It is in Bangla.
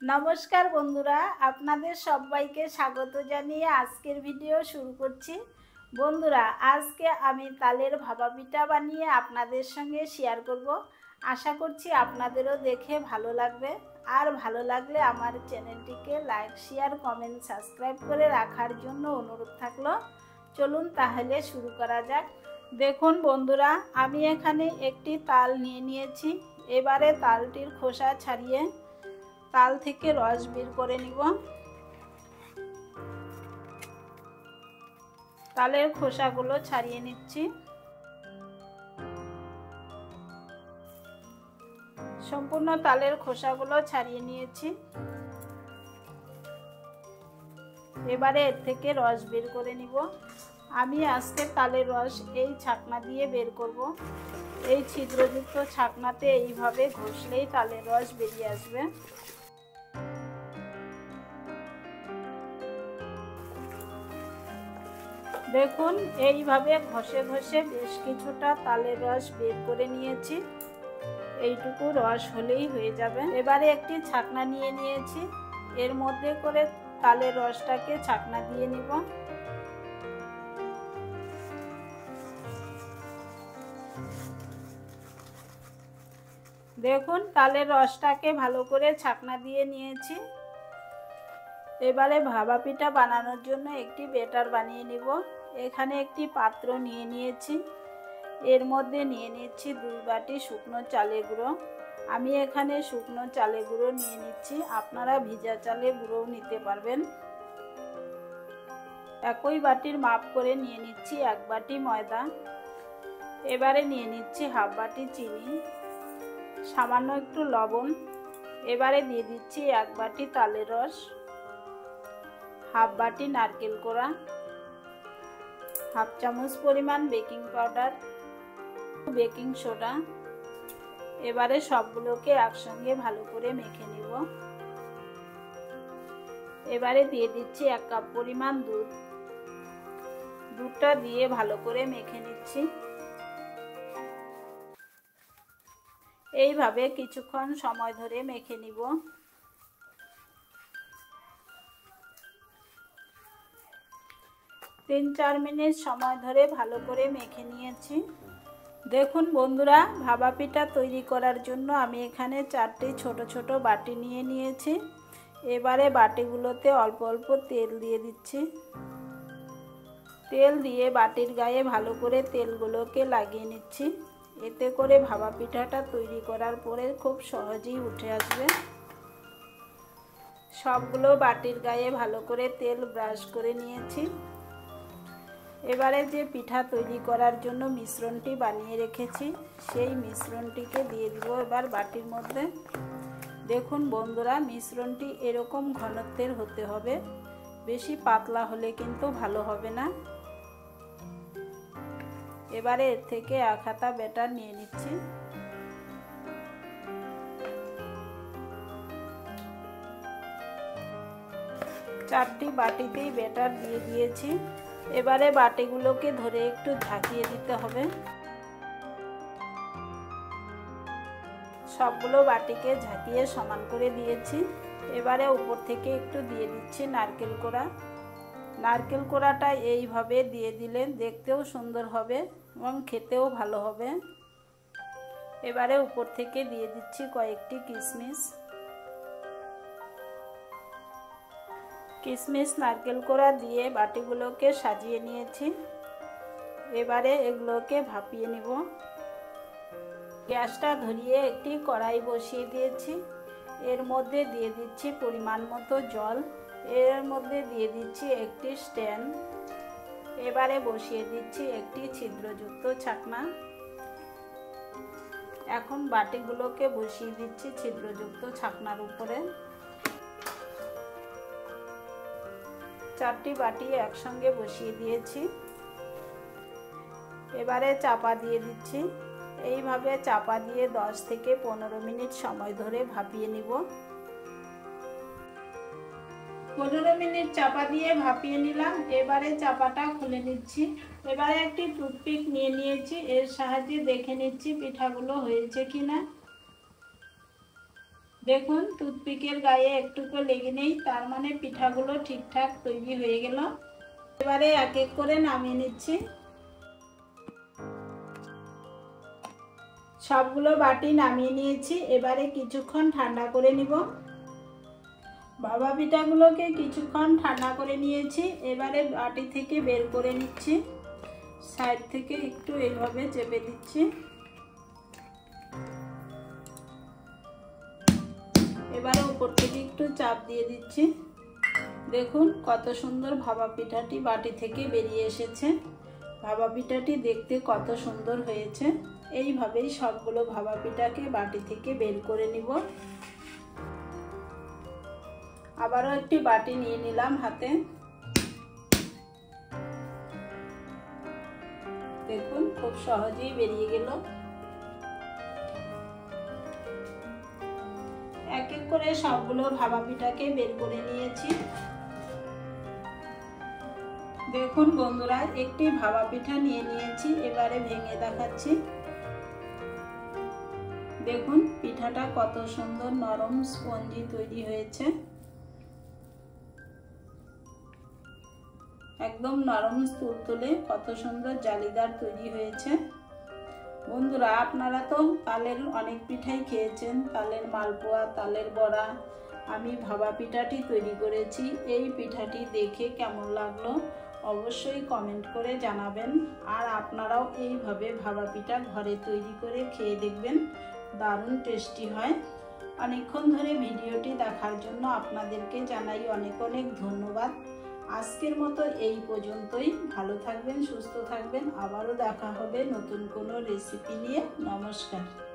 নমস্কার বন্ধুরা, আপনাদের সবাইকে স্বাগত জানিয়ে আজকের ভিডিও শুরু করছি। বন্ধুরা, আজকে আমি তালের ভাপা পিঠা বানিয়ে আপনাদের সঙ্গে শেয়ার করব। আশা করছি আপনাদেরও দেখে ভালো লাগবে। আর ভালো লাগলে আমার চ্যানেলটিকে লাইক, শেয়ার, কমেন্ট, সাবস্ক্রাইব করে রাখার জন্য অনুরোধ থাকলো। চলুন তাহলে শুরু করা যাক। দেখুন বন্ধুরা, আমি এখানে একটি তাল নিয়ে নিয়েছি। এবারে তালটির খোসা ছাড়িয়ে তাল থেকে রস বের করে নিব। তালের খোসাগুলো ছাড়িয়ে নিচ্ছি। সম্পূর্ণ তালের খোসাগুলো ছাড়িয়ে নিয়েছি। এবারে এর থেকে রস বের করে নিব। আমি আজকে তালের রস এই ছাকনা দিয়ে বের করব। এই ছিদ্রযুক্ত ছাকনাতে এইভাবে ঘষলেই তালের রস বেরিয়ে আসবে। দেখুন, এইভাবে ঘষে ঘষে বেশ কিছুটা তালের রস বের করে নিয়েছি। এইটুকু রস হলেই হয়ে যাবে। এবারে একটি ছাকনা নিয়ে নিয়েছি। এর মধ্যে করে তালের রসটাকে ছাকনা দিয়ে নিব। দেখুন, তালের রসটাকে ভালো করে ছাকনা দিয়ে নিয়েছি। এবারে ভাপা পিঠা বানানোর জন্য একটি ব্যাটার বানিয়ে নিব। এখানে একটি পাত্র নিয়ে নিয়েছি। এর মধ্যে নিয়ে নিচ্ছি 2 বাটি শুকনো চালের গুঁড়ো। আমি এখানে শুকনো চালের গুঁড়ো নিয়ে নিচ্ছি, আপনারা ভিজা চালের গুঁড়োও নিতে পারবেন। একই বাটির মাপ করে নিয়ে নিচ্ছি 1 বাটি ময়দা। এবারে নিয়ে নিচ্ছি 1/2 বাটি চিনি, সামান্য একটু লবণ। এবারে দিয়ে দিচ্ছি 1 বাটি তালের রস, 1/2 বাটি নারকেল কোড়া, 1/2 চামচ পরিমাণ বেকিং পাউডার, বেকিং সোডা। এবারে সবগুলোকে একসঙ্গে ভালো করে মেখে নিব। এবারে দিয়ে দিচ্ছি 1 কাপ পরিমাণ দুধ। দুধটা দিয়ে ভালো করে মেখে নিচ্ছি। এইভাবে কিছুক্ষণ সময় ধরে মেখে নিব। তিন 4 মিনিট সময় ধরে ভালো করে মেখে নিয়েছি। দেখুন বন্ধুরা, ভাপা পিঠা তৈরি করার জন্য আমি এখানে 4টি ছোট ছোট বাটি নিয়ে নিয়েছি। এবারে বাটিগুলোতে অল্প অল্প তেল দিয়ে দিচ্ছি। তেল দিয়ে বাটির গায়ে ভালো করে তেলগুলোকে লাগিয়ে নিচ্ছি। এতে করে ভাপা পিঠাটা তৈরি করার পরে খুব সহজেই উঠে আসবে। সবগুলো বাটির গায়ে ভালো করে তেল ব্রাশ করে নিয়েছি। এবারে যে পিঠা তৈরি করার জন্য মিশ্রণটি বানিয়ে রেখেছি, সেই মিশ্রণটিকে দিয়ে দিব এবার বাটির মধ্যে। দেখুন বন্ধুরা, মিশ্রণটি এরকম ঘনত্বের হতে হবে, বেশি পাতলা হলে কিন্তু ভালো হবে না। এবারে এর থেকে 1 হাতা ব্যাটার নিয়ে নিচ্ছি। চারটি বাটিতেই ব্যাটার দিয়ে দিয়েছি। এবারে বাটিগুলোকে ধরে একটু ঝাঁকিয়ে দিতে হবে। সবগুলো বাটিকে ঝাঁকিয়ে সমান করে দিয়েছি। এবারে উপর থেকে একটু দিয়ে দিচ্ছি নারকেল কোড়া। নারকেল কোড়াটা এইভাবে দিয়ে দিলে দেখতেও সুন্দর হবে এবং খেতেও ভালো হবে। এবারে উপর থেকে দিয়ে দিচ্ছি কয়েকটি কিশমিশ। কিশমিশ নারকেল কোড়া দিয়ে বাটিগুলোকে সাজিয়ে নিয়েছি। এবারে এগুলোকে ভাপিয়ে নিব। গ্যাসটা ধরিয়ে একটি কড়াই বসিয়ে দিয়েছি। এর মধ্যে দিয়ে দিচ্ছি পরিমাণ মতো জল। এর মধ্যে দিয়ে দিচ্ছি একটি স্ট্যান্ড। এবারে বসিয়ে দিচ্ছি একটি ছিদ্রযুক্ত ছাকনা। এখন বাটিগুলোকে বসিয়ে দিচ্ছি ছিদ্রযুক্ত ছাকনার উপরে। 4টি বাটি একসঙ্গে বসিয়ে দিয়েছি। এবারে চাপা দিয়ে দিচ্ছি। এইভাবে চাপা দিয়ে 10 থেকে 15 মিনিট সময় ধরে ভাপিয়ে নিব। 15 মিনিট চাপা দিয়ে ভাপিয়ে নিলাম। এবারে চাপাটা খুলে নিচ্ছি। এবারে একটি টুথপিক নিয়ে নিয়েছি, এর সাহায্যে দেখে নিচ্ছি পিঠাগুলো হয়েছে কিনা। দেখুন টুথপিকের গায়ে একটুকু লেগে নেই, তার মানে পিঠাগুলো ঠিকঠাক তৈরি হয়ে গেল। এবারে এক এক করে নামিয়ে নিচ্ছি। সবগুলো বাটি নামিয়ে নিয়েছি, এবারে কিছুক্ষণ ঠান্ডা করে নিব। ভাপা পিঠাগুলোকে কিছুক্ষণ ঠান্ডা করে নিয়েছি, এবারে বাটি থেকে বের করে নিচ্ছি। সাইড থেকে একটু এইভাবে চেপে দিচ্ছি। এবারে উপর থেকে একটু চাপ দিয়ে দিচ্ছি। দেখুন কত সুন্দর ভাপা পিঠাটি বাটি থেকে বেরিয়ে এসেছে। ভাপা পিঠাটি দেখতে কত সুন্দর হয়েছে। এইভাবেই সবগুলো ভাপা পিঠাকে বাটি থেকে বের করে নিব। আবারও একটি বাটি নিয়ে নিলাম হাতে। দেখুন খুব সহজেই বেরিয়ে গেল। এক এক করে সবগুলো ভাপা পিঠাকে বের করে নিয়েছি। দেখুন বন্ধুরা, একটি ভাপা পিঠা নিয়ে নিয়েছি, এবারে ভেঙে দেখাচ্ছি। দেখুন পিঠাটা কত সুন্দর নরম স্পঞ্জি তৈরি হয়েছে। একদম নরম তুলতুলে কত সুন্দর জালিদার তৈরি হয়েছে। বন্ধুরা, আপনারা তো তালের অনেক পিঠাই খেয়েছেন, তালের মালপোয়া, তালের বড়া। আমি ভাপা পিঠাটি তৈরি করেছি। এই পিঠাটি দেখে কেমন লাগলো অবশ্যই কমেন্ট করে জানাবেন। আর আপনারাও এইভাবে ভাপা পিঠা ঘরে তৈরি করে খেয়ে দেখবেন, দারুণ টেস্টি হয়। অনেকক্ষণ ধরে ভিডিওটি দেখার জন্য আপনাদেরকে জানাই অনেক অনেক ধন্যবাদ। আজকের মতো এই পর্যন্তই। ভালো থাকবেন, সুস্থ থাকবেন। আবারও দেখা হবে নতুন কোনো রেসিপি নিয়ে। নমস্কার।